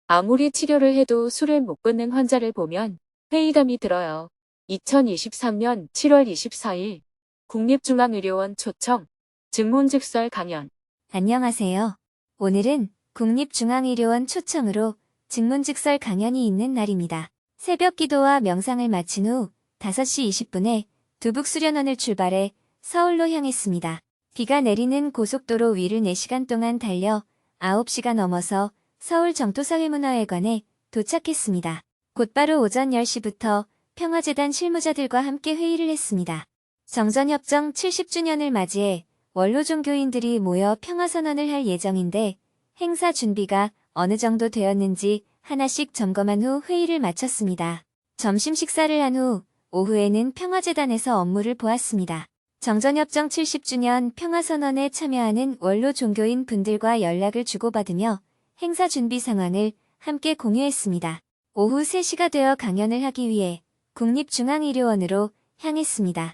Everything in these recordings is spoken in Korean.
아무리 치료를 해도 술을 못 끊는 환자를 보면 회의감이 들어요. 2023년 7월 24일 국립중앙의료원 초청 증문즉설 강연. 안녕하세요. 오늘은 국립중앙의료원 초청으로 증문즉설 강연이 있는 날입니다. 새벽 기도와 명상을 마친 후 5시 20분에 두북수련원을 출발해 서울로 향했습니다. 비가 내리는 고속도로 위를 4시간 동안 달려 9시가 넘어서 서울 정토사회문화회관에 도착했습니다. 곧바로 오전 10시부터 평화재단 실무자들과 함께 회의를 했습니다. 정전협정 70주년을 맞이해 원로 종교인들이 모여 평화선언을 할 예정인데 행사 준비가 어느 정도 되었는지 하나씩 점검한 후 회의를 마쳤습니다. 점심 식사를 한 후 오후에는 평화재단에서 업무를 보았습니다. 정전협정 70주년 평화선언에 참여하는 원로 종교인 분들과 연락을 주고받으며 행사 준비 상황을 함께 공유했습니다. 오후 3시가 되어 강연을 하기 위해 국립중앙의료원으로 향했습니다.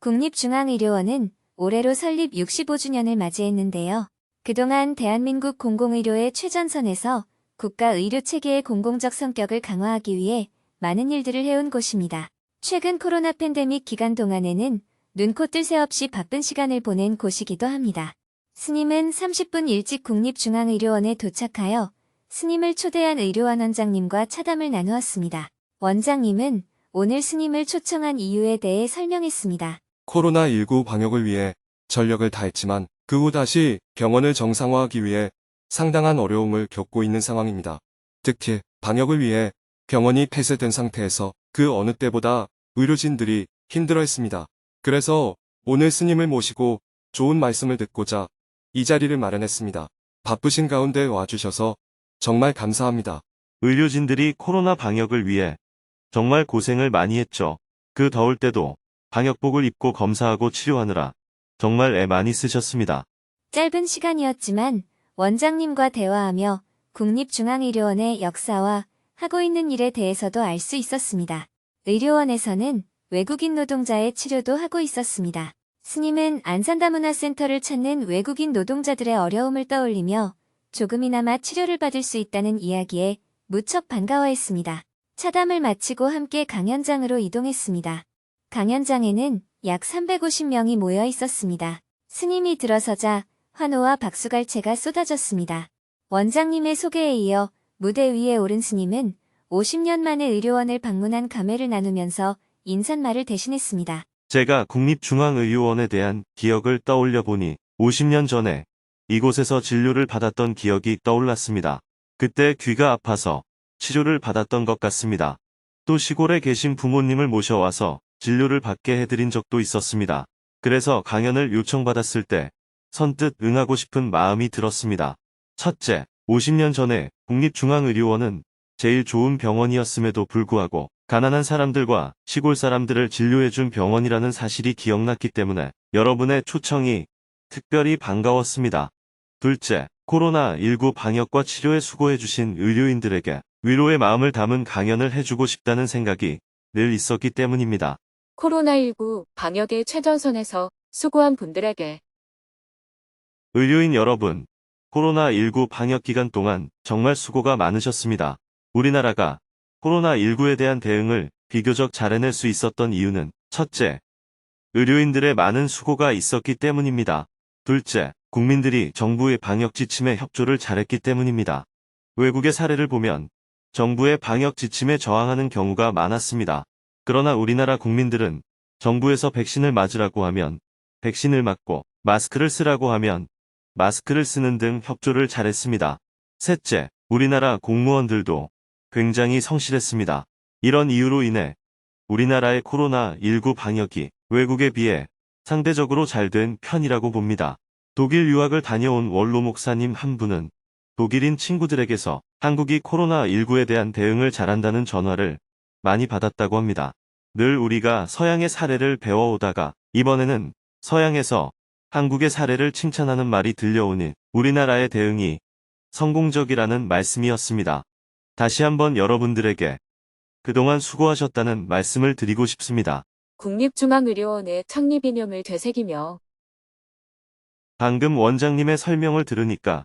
국립중앙의료원은 올해로 설립 65주년을 맞이했는데요. 그동안 대한민국 공공의료의 최전선에서 국가의료체계의 공공적 성격을 강화하기 위해 많은 일들을 해온 곳입니다. 최근 코로나 팬데믹 기간 동안에는 눈코 뜰 새 없이 바쁜 시간을 보낸 곳이기도 합니다. 스님은 30분 일찍 국립중앙의료원에 도착하여 스님을 초대한 의료원 원장님과 차담을 나누었습니다. 원장님은 오늘 스님을 초청한 이유에 대해 설명했습니다. 코로나19 방역을 위해 전력을 다했지만 그 후 다시 병원을 정상화하기 위해 상당한 어려움을 겪고 있는 상황입니다. 특히 방역을 위해 병원이 폐쇄된 상태에서 그 어느 때보다 의료진들이 힘들어했습니다. 그래서 오늘 스님을 모시고 좋은 말씀을 듣고자 이 자리를 마련했습니다. 바쁘신 가운데 와주셔서 정말 감사합니다. 의료진들이 코로나 방역을 위해 정말 고생을 많이 했죠. 그 더울 때도 방역복을 입고 검사하고 치료하느라 정말 애 많이 쓰셨습니다. 짧은 시간이었지만 원장님과 대화하며 국립중앙의료원의 역사와 하고 있는 일에 대해서도 알 수 있었습니다. 의료원에서는 외국인 노동자의 치료도 하고 있었습니다. 스님은 안산다문화센터를 찾는 외국인 노동자들의 어려움을 떠올리며 조금이나마 치료를 받을 수 있다는 이야기에 무척 반가워했습니다. 차담을 마치고 함께 강연장으로 이동했습니다. 강연장에는 약 350명이 모여 있었습니다. 스님이 들어서자 환호와 박수갈채가 쏟아졌습니다. 원장님의 소개에 이어 무대 위에 오른 스님은 50년 만에 의료원을 방문한 감회를 나누면서 인사말을 대신했습니다. 제가 국립중앙의료원에 대한 기억을 떠올려 보니 50년 전에 이곳에서 진료를 받았던 기억이 떠올랐습니다. 그때 귀가 아파서 치료를 받았던 것 같습니다. 또 시골에 계신 부모님을 모셔와서 진료를 받게 해드린 적도 있었습니다. 그래서 강연을 요청받았을 때 선뜻 응하고 싶은 마음이 들었습니다. 첫째, 50년 전에 국립중앙의료원은 제일 좋은 병원이었음에도 불구하고 가난한 사람들과 시골 사람들을 진료해준 병원이라는 사실이 기억났기 때문에 여러분의 초청이 특별히 반가웠습니다. 둘째, 코로나19 방역과 치료에 수고해주신 의료인들에게 위로의 마음을 담은 강연을 해주고 싶다는 생각이 늘 있었기 때문입니다. 코로나19 방역의 최전선에서 수고한 분들에게 의료인 여러분, 코로나19 방역 기간 동안 정말 수고가 많으셨습니다. 우리나라가 코로나19에 대한 대응을 비교적 잘 해낼 수 있었던 이유는 첫째, 의료인들의 많은 수고가 있었기 때문입니다. 둘째, 국민들이 정부의 방역 지침에 협조를 잘했기 때문입니다. 외국의 사례를 보면 정부의 방역 지침에 저항하는 경우가 많았습니다. 그러나 우리나라 국민들은 정부에서 백신을 맞으라고 하면 백신을 맞고 마스크를 쓰라고 하면 마스크를 쓰는 등 협조를 잘했습니다. 셋째, 우리나라 공무원들도 굉장히 성실했습니다. 이런 이유로 인해 우리나라의 코로나19 방역이 외국에 비해 상대적으로 잘 된 편이라고 봅니다. 독일 유학을 다녀온 원로 목사님 한 분은 독일인 친구들에게서 한국이 코로나19에 대한 대응을 잘한다는 전화를 많이 받았다고 합니다. 늘 우리가 서양의 사례를 배워오다가 이번에는 서양에서 한국의 사례를 칭찬하는 말이 들려오니 우리나라의 대응이 성공적이라는 말씀이었습니다. 다시 한번 여러분들에게 그동안 수고하셨다는 말씀을 드리고 싶습니다. 국립중앙의료원의 창립 이념을 되새기며 방금 원장님의 설명을 들으니까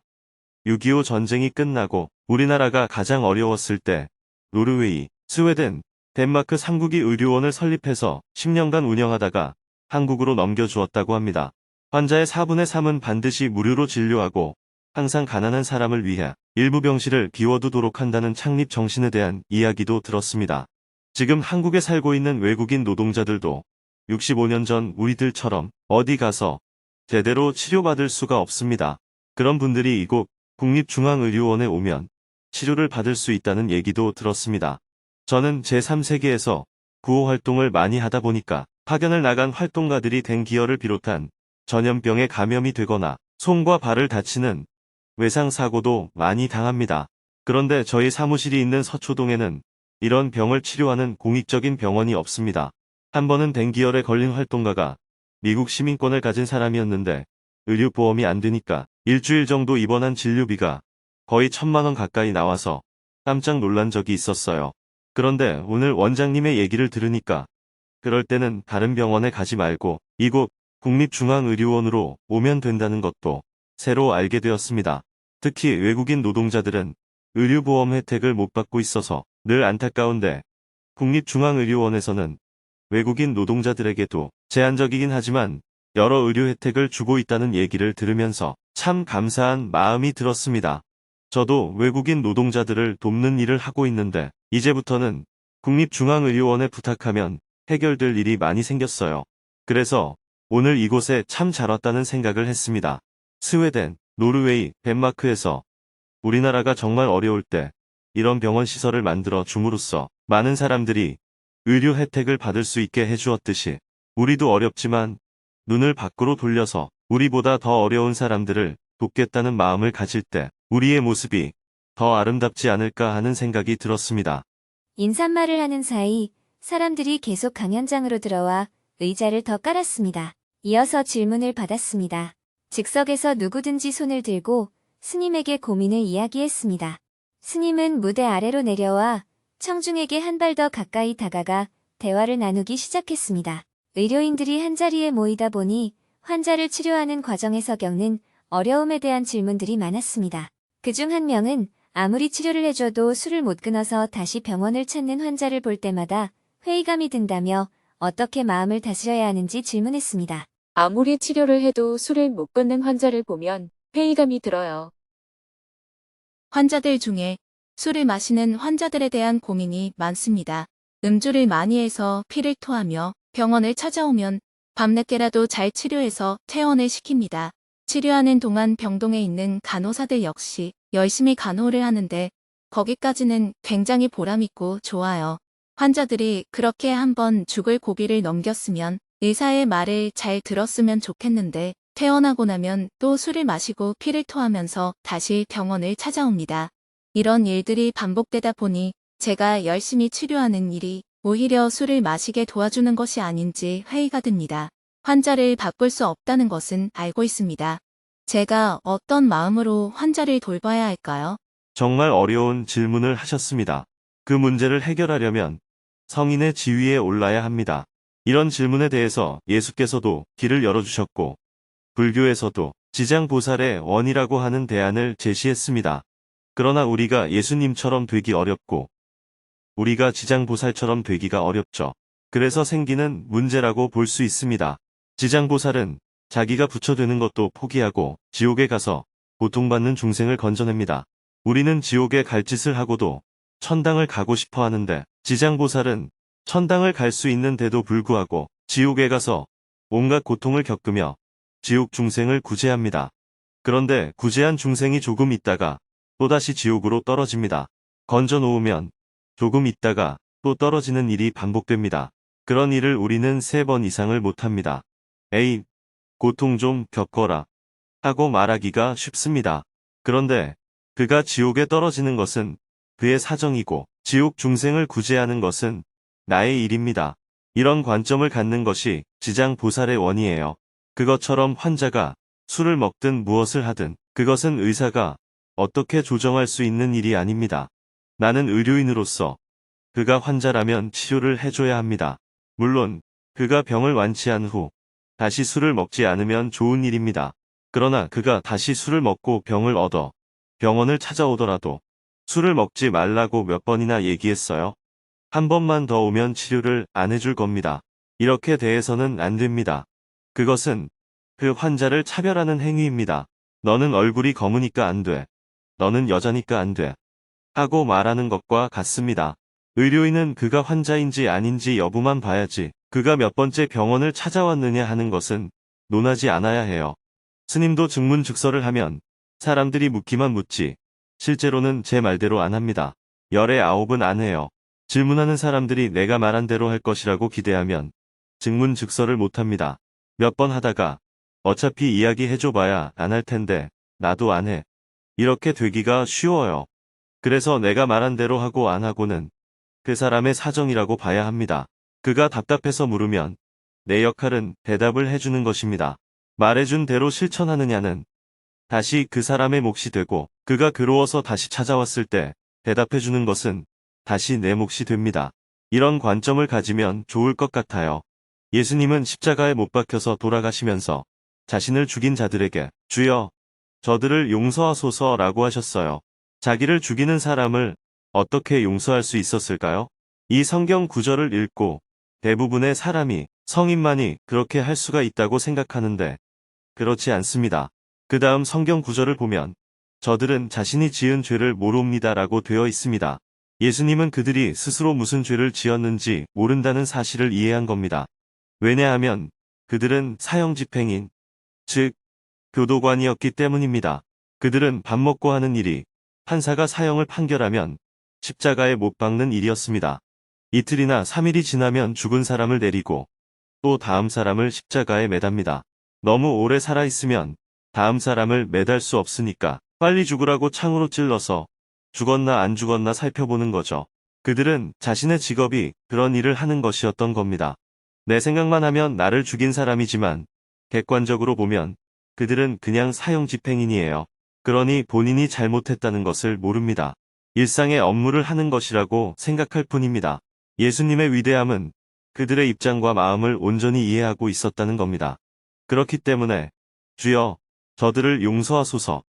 6.25 전쟁이 끝나고 우리나라가 가장 어려웠을 때 노르웨이, 스웨덴, 덴마크 3국이 의료원을 설립해서 10년간 운영하다가 한국으로 넘겨주었다고 합니다. 환자의 4분의 3은 반드시 무료로 진료하고 항상 가난한 사람을 위해 일부 병실을 비워두도록 한다는 창립 정신에 대한 이야기도 들었습니다. 지금 한국에 살고 있는 외국인 노동자들도 65년 전 우리들처럼 어디 가서 제대로 치료받을 수가 없습니다. 그런 분들이 이곳 국립중앙의료원에 오면 치료를 받을 수 있다는 얘기도 들었습니다. 저는 제3세계에서 구호 활동을 많이 하다 보니까 파견을 나간 활동가들이 댕기열을 비롯한 전염병에 감염이 되거나 손과 발을 다치는 외상사고도 많이 당합니다. 그런데 저희 사무실이 있는 서초동에는 이런 병을 치료하는 공익적인 병원이 없습니다. 한 번은 댕기열에 걸린 활동가가 미국 시민권을 가진 사람이었는데 의료보험이 안 되니까 일주일 정도 입원한 진료비가 거의 1,000만 원 가까이 나와서 깜짝 놀란 적이 있었어요. 그런데 오늘 원장님의 얘기를 들으니까 그럴 때는 다른 병원에 가지 말고 이곳 국립중앙의료원으로 오면 된다는 것도 새로 알게 되었습니다. 특히 외국인 노동자들은 의료보험 혜택을 못 받고 있어서 늘 안타까운데 국립중앙의료원에서는 외국인 노동자들에게도 제한적이긴 하지만 여러 의료 혜택을 주고 있다는 얘기를 들으면서 참 감사한 마음이 들었습니다. 저도 외국인 노동자들을 돕는 일을 하고 있는데 이제부터는 국립중앙의료원에 부탁하면 해결될 일이 많이 생겼어요. 그래서 오늘 이곳에 참 잘 왔다는 생각을 했습니다. 스웨덴, 노르웨이, 덴마크에서 우리나라가 정말 어려울 때 이런 병원 시설을 만들어 줌으로써 많은 사람들이 의료 혜택을 받을 수 있게 해주었듯이 우리도 어렵지만 눈을 밖으로 돌려서 우리보다 더 어려운 사람들을 돕겠다는 마음을 가질 때 우리의 모습이 더 아름답지 않을까 하는 생각이 들었습니다. 인사말을 하는 사이 사람들이 계속 강연장으로 들어와 의자를 더 깔았습니다. 이어서 질문을 받았습니다. 즉석에서 누구든지 손을 들고 스님에게 고민을 이야기했습니다. 스님은 무대 아래로 내려와 청중에게 한 발 더 가까이 다가가 대화를 나누기 시작했습니다. 의료인들이 한자리에 모이다 보니 환자를 치료하는 과정에서 겪는 어려움에 대한 질문들이 많았습니다. 그중 한 명은 아무리 치료를 해줘도 술을 못 끊어서 다시 병원을 찾는 환자를 볼 때마다 회의감이 든다며 어떻게 마음을 다스려야 하는지 질문했습니다. 아무리 치료를 해도 술을 못 끊는 환자를 보면 회의감이 들어요. 환자들 중에 술을 마시는 환자들에 대한 고민이 많습니다. 음주를 많이 해서 피를 토하며 병원을 찾아오면 밤늦게라도 잘 치료해서 퇴원을 시킵니다. 치료하는 동안 병동에 있는 간호사들 역시 열심히 간호를 하는데 거기까지는 굉장히 보람있고 좋아요. 환자들이 그렇게 한번 죽을 고비를 넘겼으면 의사의 말을 잘 들었으면 좋겠는데 퇴원하고 나면 또 술을 마시고 피를 토하면서 다시 병원을 찾아옵니다. 이런 일들이 반복되다 보니 제가 열심히 치료하는 일이 오히려 술을 마시게 도와주는 것이 아닌지 회의가 듭니다. 환자를 바꿀 수 없다는 것은 알고 있습니다. 제가 어떤 마음으로 환자를 돌봐야 할까요? 정말 어려운 질문을 하셨습니다. 그 문제를 해결하려면 성인의 지위에 올라야 합니다. 이런 질문에 대해서 예수께서도 길을 열어주셨고 불교에서도 지장보살의 원이라고 하는 대안을 제시했습니다. 그러나 우리가 예수님처럼 되기 어렵고 우리가 지장보살처럼 되기가 어렵죠. 그래서 생기는 문제라고 볼 수 있습니다. 지장보살은 자기가 부처되는 것도 포기하고 지옥에 가서 고통받는 중생을 건져냅니다. 우리는 지옥에 갈 짓을 하고도 천당을 가고 싶어 하는데 지장보살은 천당을 갈 수 있는데도 불구하고 지옥에 가서 온갖 고통을 겪으며 지옥 중생을 구제합니다. 그런데 구제한 중생이 조금 있다가 또다시 지옥으로 떨어집니다. 건져 놓으면 조금 있다가 또 떨어지는 일이 반복됩니다. 그런 일을 우리는 3번 이상을 못합니다. 에이, 고통 좀 겪어라 하고 말하기가 쉽습니다. 그런데 그가 지옥에 떨어지는 것은 그의 사정이고 지옥 중생을 구제하는 것은 나의 일입니다. 이런 관점을 갖는 것이 지장보살의 원이에요. 그것처럼 환자가 술을 먹든 무엇을 하든 그것은 의사가 어떻게 조정할 수 있는 일이 아닙니다. 나는 의료인으로서 그가 환자라면 치료를 해줘야 합니다. 물론 그가 병을 완치한 후 다시 술을 먹지 않으면 좋은 일입니다. 그러나 그가 다시 술을 먹고 병을 얻어 병원을 찾아오더라도 술을 먹지 말라고 몇 번이나 얘기했어요. 한 번만 더 오면 치료를 안 해줄 겁니다. 이렇게 대해서는 안 됩니다. 그것은 그 환자를 차별하는 행위입니다. 너는 얼굴이 검으니까 안 돼. 너는 여자니까 안 돼. 하고 말하는 것과 같습니다. 의료인은 그가 환자인지 아닌지 여부만 봐야지 그가 몇 번째 병원을 찾아왔느냐 하는 것은 논하지 않아야 해요. 스님도 증문즉설을 하면 사람들이 묻기만 묻지 실제로는 제 말대로 안 합니다. 열에 9은 안 해요. 질문하는 사람들이 내가 말한 대로 할 것이라고 기대하면 증문즉설을 못합니다. 몇 번 하다가 어차피 이야기 해줘봐야 안 할 텐데 나도 안 해. 이렇게 되기가 쉬워요. 그래서 내가 말한 대로 하고 안 하고는 그 사람의 사정이라고 봐야 합니다. 그가 답답해서 물으면 내 역할은 대답을 해주는 것입니다. 말해준 대로 실천하느냐는 다시 그 사람의 몫이 되고 그가 괴로워서 다시 찾아왔을 때 대답해주는 것은 다시 내 몫이 됩니다. 이런 관점을 가지면 좋을 것 같아요. 예수님은 십자가에 못 박혀서 돌아가시면서 자신을 죽인 자들에게 주여, 저들을 용서하소서라고 하셨어요. 자기를 죽이는 사람을 어떻게 용서할 수 있었을까요? 이 성경 구절을 읽고 대부분의 사람이 성인만이 그렇게 할 수가 있다고 생각하는데 그렇지 않습니다. 그 다음 성경 구절을 보면 저들은 자신이 지은 죄를 모릅니다라고 되어 있습니다. 예수님은 그들이 스스로 무슨 죄를 지었는지 모른다는 사실을 이해한 겁니다. 왜냐하면 그들은 사형집행인, 즉 교도관이었기 때문입니다. 그들은 밥 먹고 하는 일이 판사가 사형을 판결하면 십자가에 못 박는 일이었습니다. 이틀이나 3일이 지나면 죽은 사람을 내리고 또 다음 사람을 십자가에 매답니다. 너무 오래 살아있으면 다음 사람을 매달 수 없으니까 빨리 죽으라고 창으로 찔러서 죽었나 안 죽었나 살펴보는 거죠. 그들은 자신의 직업이 그런 일을 하는 것이었던 겁니다. 내 생각만 하면 나를 죽인 사람이지만 객관적으로 보면 그들은 그냥 사형 집행인이에요. 그러니 본인이 잘못했다는 것을 모릅니다. 일상의 업무를 하는 것이라고 생각할 뿐입니다. 예수님의 위대함은 그들의 입장과 마음을 온전히 이해하고 있었다는 겁니다. 그렇기 때문에 주여, 저들을 용서하소서.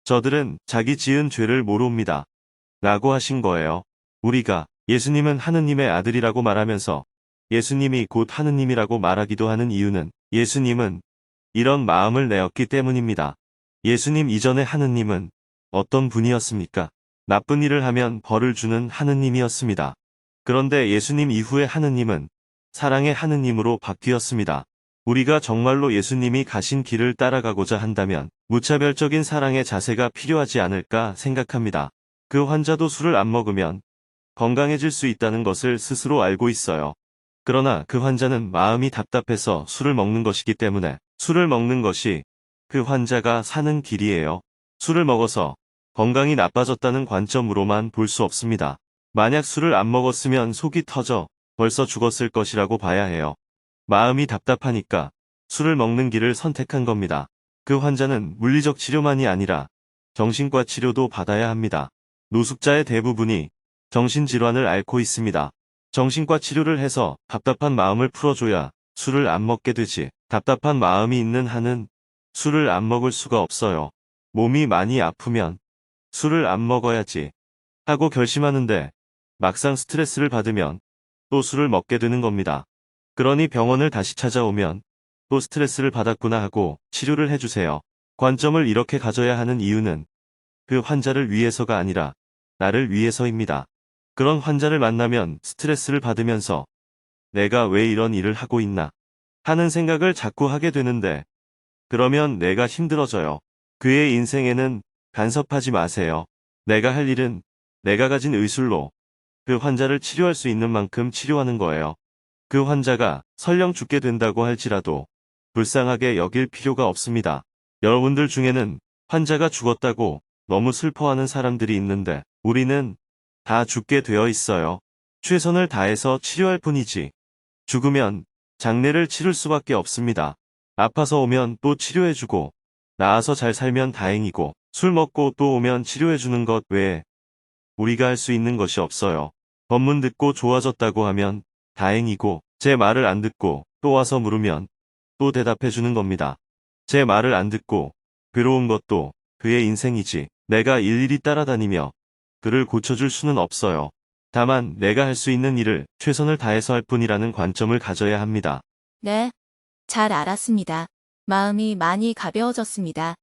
저들은 자기 지은 죄를 모릅니다. 라고 하신 거예요. 우리가 예수님은 하느님의 아들이라고 말하면서 예수님이 곧 하느님이라고 말하기도 하는 이유는 예수님은 이런 마음을 내었기 때문입니다. 예수님 이전의 하느님은 어떤 분이었습니까? 나쁜 일을 하면 벌을 주는 하느님이었습니다. 그런데 예수님 이후의 하느님은 사랑의 하느님으로 바뀌었습니다. 우리가 정말로 예수님이 가신 길을 따라가고자 한다면 무차별적인 사랑의 자세가 필요하지 않을까 생각합니다. 그 환자도 술을 안 먹으면 건강해질 수 있다는 것을 스스로 알고 있어요. 그러나 그 환자는 마음이 답답해서 술을 먹는 것이기 때문에 술을 먹는 것이 그 환자가 사는 길이에요. 술을 먹어서 건강이 나빠졌다는 관점으로만 볼 수 없습니다. 만약 술을 안 먹었으면 속이 터져 벌써 죽었을 것이라고 봐야 해요. 마음이 답답하니까 술을 먹는 길을 선택한 겁니다. 그 환자는 물리적 치료만이 아니라 정신과 치료도 받아야 합니다. 노숙자의 대부분이 정신질환을 앓고 있습니다. 정신과 치료를 해서 답답한 마음을 풀어줘야 술을 안 먹게 되지. 답답한 마음이 있는 한은 술을 안 먹을 수가 없어요. 몸이 많이 아프면 술을 안 먹어야지 하고 결심하는데 막상 스트레스를 받으면 또 술을 먹게 되는 겁니다. 그러니 병원을 다시 찾아오면 또 스트레스를 받았구나 하고 치료를 해주세요. 관점을 이렇게 가져야 하는 이유는 그 환자를 위해서가 아니라 나를 위해서입니다. 그런 환자를 만나면 스트레스를 받으면서 내가 왜 이런 일을 하고 있나 하는 생각을 자꾸 하게 되는데 그러면 내가 힘들어져요. 그의 인생에는 간섭하지 마세요. 내가 할 일은 내가 가진 의술로 그 환자를 치료할 수 있는 만큼 치료하는 거예요. 그 환자가 설령 죽게 된다고 할지라도 불쌍하게 여길 필요가 없습니다. 여러분들 중에는 환자가 죽었다고 너무 슬퍼하는 사람들이 있는데 우리는 다 죽게 되어 있어요. 최선을 다해서 치료할 뿐이지. 죽으면 장례를 치를 수밖에 없습니다. 아파서 오면 또 치료해주고 나아서 잘 살면 다행이고 술 먹고 또 오면 치료해주는 것 외에 우리가 할 수 있는 것이 없어요. 법문 듣고 좋아졌다고 하면 다행이고, 제 말을 안 듣고 또 와서 물으면 또 대답해주는 겁니다. 제 말을 안 듣고 괴로운 것도 그의 인생이지, 내가 일일이 따라다니며 그를 고쳐줄 수는 없어요. 다만 내가 할 수 있는 일을 최선을 다해서 할 뿐이라는 관점을 가져야 합니다. 네, 잘 알았습니다. 마음이 많이 가벼워졌습니다.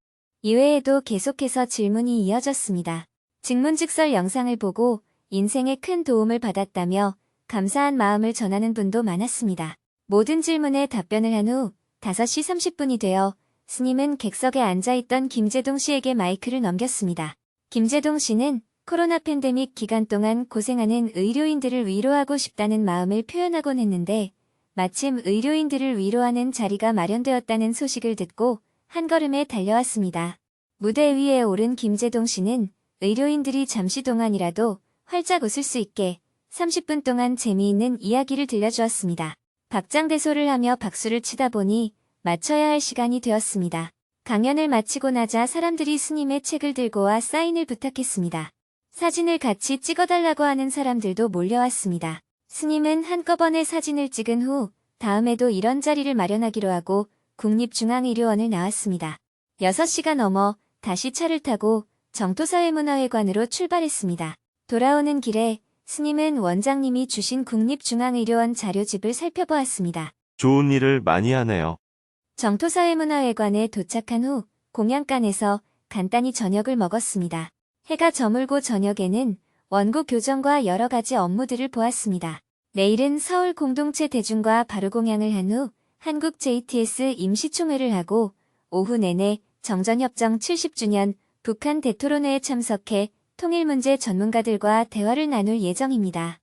이외에도 계속해서 질문이 이어졌습니다. 증문즉설 영상을 보고 인생에 큰 도움을 받았다며 감사한 마음을 전하는 분도 많았습니다. 모든 질문에 답변을 한 후 5시 30분이 되어 스님은 객석에 앉아있던 김재동 씨에게 마이크를 넘겼습니다. 김재동 씨는 코로나 팬데믹 기간 동안 고생하는 의료인들을 위로하고 싶다는 마음을 표현하곤 했는데 마침 의료인들을 위로하는 자리가 마련되었다는 소식을 듣고 한 걸음에 달려왔습니다. 무대 위에 오른 김재동 씨는 의료인들이 잠시 동안이라도 활짝 웃을 수 있게 30분 동안 재미있는 이야기를 들려주었습니다. 박장대소를 하며 박수를 치다 보니 마쳐야 할 시간이 되었습니다. 강연을 마치고 나자 사람들이 스님의 책을 들고 와 사인을 부탁했습니다. 사진을 같이 찍어달라고 하는 사람들도 몰려왔습니다. 스님은 한꺼번에 사진을 찍은 후 다음에도 이런 자리를 마련하기로 하고 국립중앙의료원을 나왔습니다. 6시가 넘어 다시 차를 타고 정토사회문화회관으로 출발했습니다. 돌아오는 길에 스님은 원장님이 주신 국립중앙의료원 자료집을 살펴보았습니다. 좋은 일을 많이 하네요. 정토사회문화회관에 도착한 후 공양간에서 간단히 저녁을 먹었습니다. 해가 저물고 저녁에는 원고 교정과 여러 가지 업무들을 보았습니다. 내일은 서울 공동체 대중과 바로공양을 한 후 한국 JTS 임시총회를 하고 오후 내내 정전협정 70주년 북한 대토론회에 참석해 통일문제 전문가들과 대화를 나눌 예정입니다.